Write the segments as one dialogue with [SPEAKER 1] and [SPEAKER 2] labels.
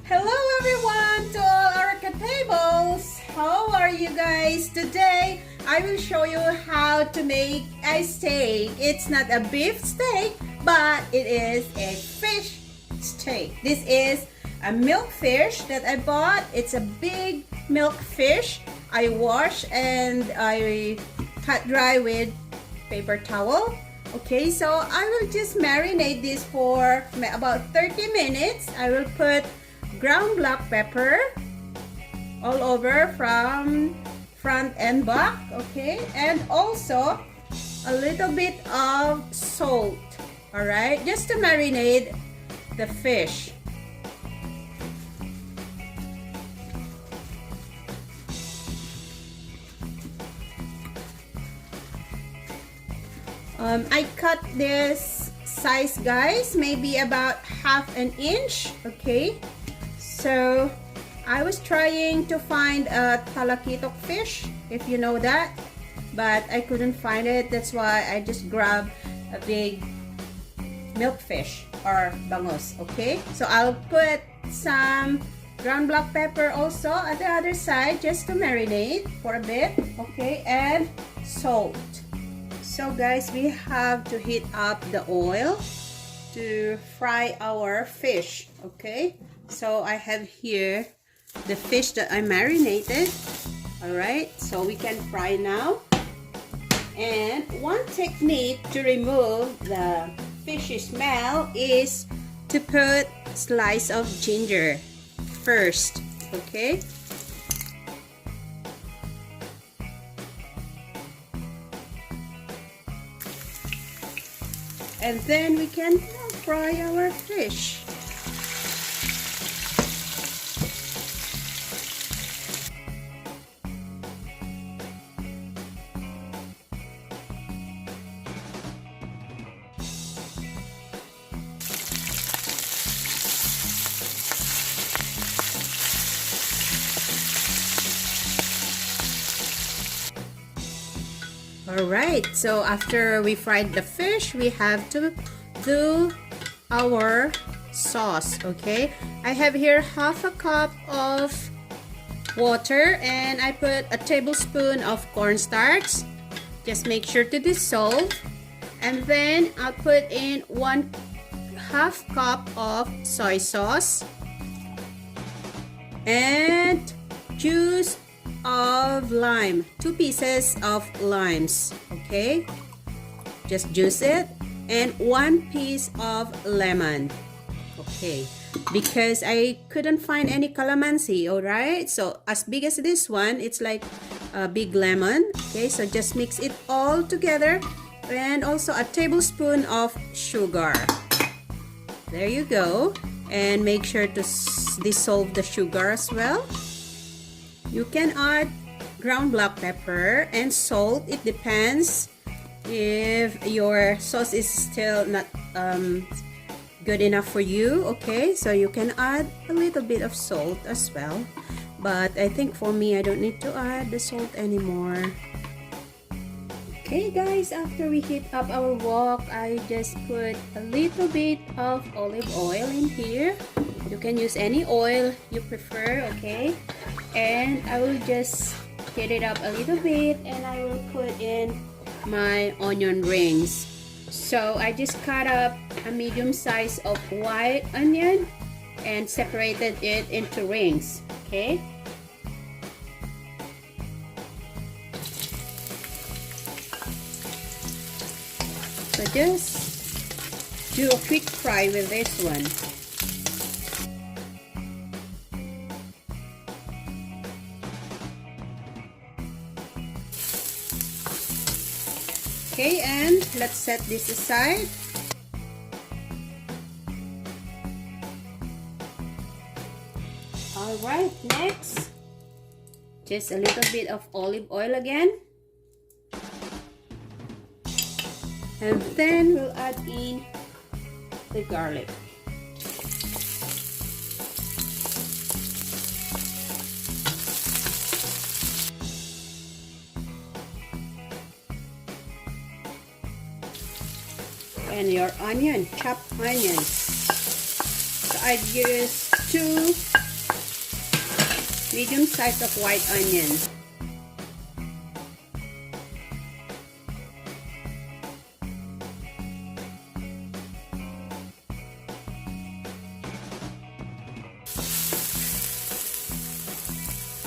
[SPEAKER 1] Hello everyone to all our tables. How are you guys today? I will show you how to make a steak. It's not a beef steak, but it is a fish steak. This is a milkfish that I bought. It's a big milkfish. I wash and I cut dry with paper towel. Okay, so I will just marinate this for about 30 minutes. I will put ground black pepper all over from front and back, okay, and also a little bit of salt, all right, just to marinate the fish. I cut this size, guys, maybe about half an inch, okay. So I was trying to find a talakitok fish, if you know that, but I couldn't find it. That's why I just grabbed a big milkfish or bangus, okay. So I'll put some ground black pepper also at the other side just to marinate for a bit, okay, and salt. So guys, we have to heat up the oil to fry our fish, okay. So I have here the fish that I marinated, all right, so we can fry now. And one technique to remove the fishy smell is to put a slice of ginger first, okay. And then we can fry our fish. Alright, so after we fried the fish, we have to do our sauce, okay? I have here half a cup of water and I put a tablespoon of cornstarch. Just make sure to dissolve. And then I'll put in 1/2 cup of soy sauce and juice of lime, 2 pieces of limes, okay, just juice it, and 1 piece of lemon, okay, because I couldn't find any calamansi, all right, so as big as this one, it's like a big lemon, okay, so just mix it all together, and also a tablespoon of sugar. There you go, and make sure to dissolve the sugar as well. You can add ground black pepper and salt. It depends if your sauce is still not good enough for you, okay, so you can add a little bit of salt as well, but I think for me I don't need to add the salt anymore. Okay guys, after we heat up our wok, I just put a little bit of olive oil in here. You can use any oil you prefer, okay, and I will just heat it up a little bit and I will put in my onion rings. So I just cut up a medium size of white onion and separated it into rings, okay. So just do a quick fry with this one. Okay, and let's set this aside. Alright, next, just a little bit of olive oil again. And then we'll add in the garlic. And your onion, chopped onions. So I use 2 medium size of white onion.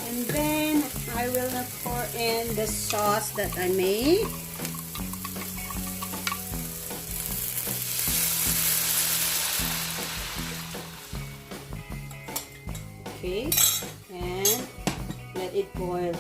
[SPEAKER 1] And then I will now pour in the sauce that I made. Okay, and let it boil.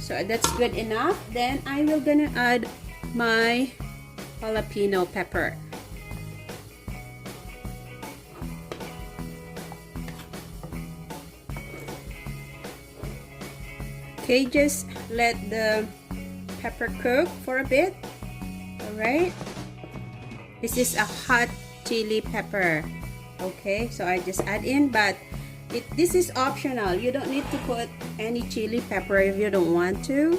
[SPEAKER 1] So that's good enough. Then I will gonna add my jalapeno pepper. Okay, just let the pepper cook for a bit. Alright, this is a hot chili pepper. Okay, so I just add in, but this is optional. You don't need to put any chili pepper if you don't want to.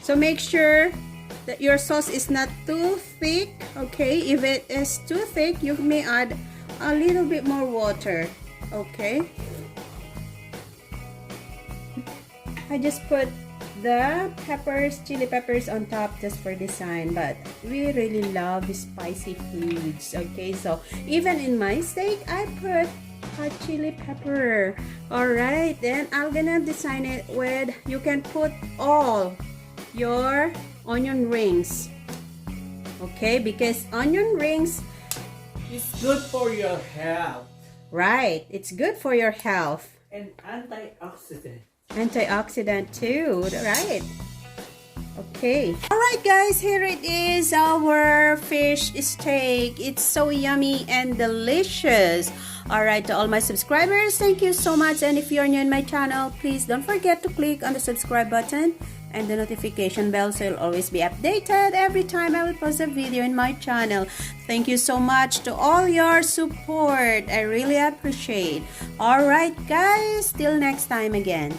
[SPEAKER 1] So make sure that your sauce is not too thick. Okay, if it is too thick, you may add a little bit more water. Okay, I just put the peppers, chili peppers on top just for design, but we really love spicy foods. Okay, so even in my steak I put hot chili pepper. All right, then I'm gonna design it with, you can put all your onion rings. Okay, because onion rings
[SPEAKER 2] is good for your health.
[SPEAKER 1] Right, it's good for your health.
[SPEAKER 2] And antioxidant.
[SPEAKER 1] Antioxidant too, right? Okay. Alright guys, here it is, our fish steak. It's so yummy and delicious. Alright, to all my subscribers, thank you so much. And if you're new in my channel, please don't forget to click on the subscribe button and the notification bell so you'll always be updated every time I will post a video in my channel. Thank you so much to all your support. I really appreciate. Alright guys, till next time again.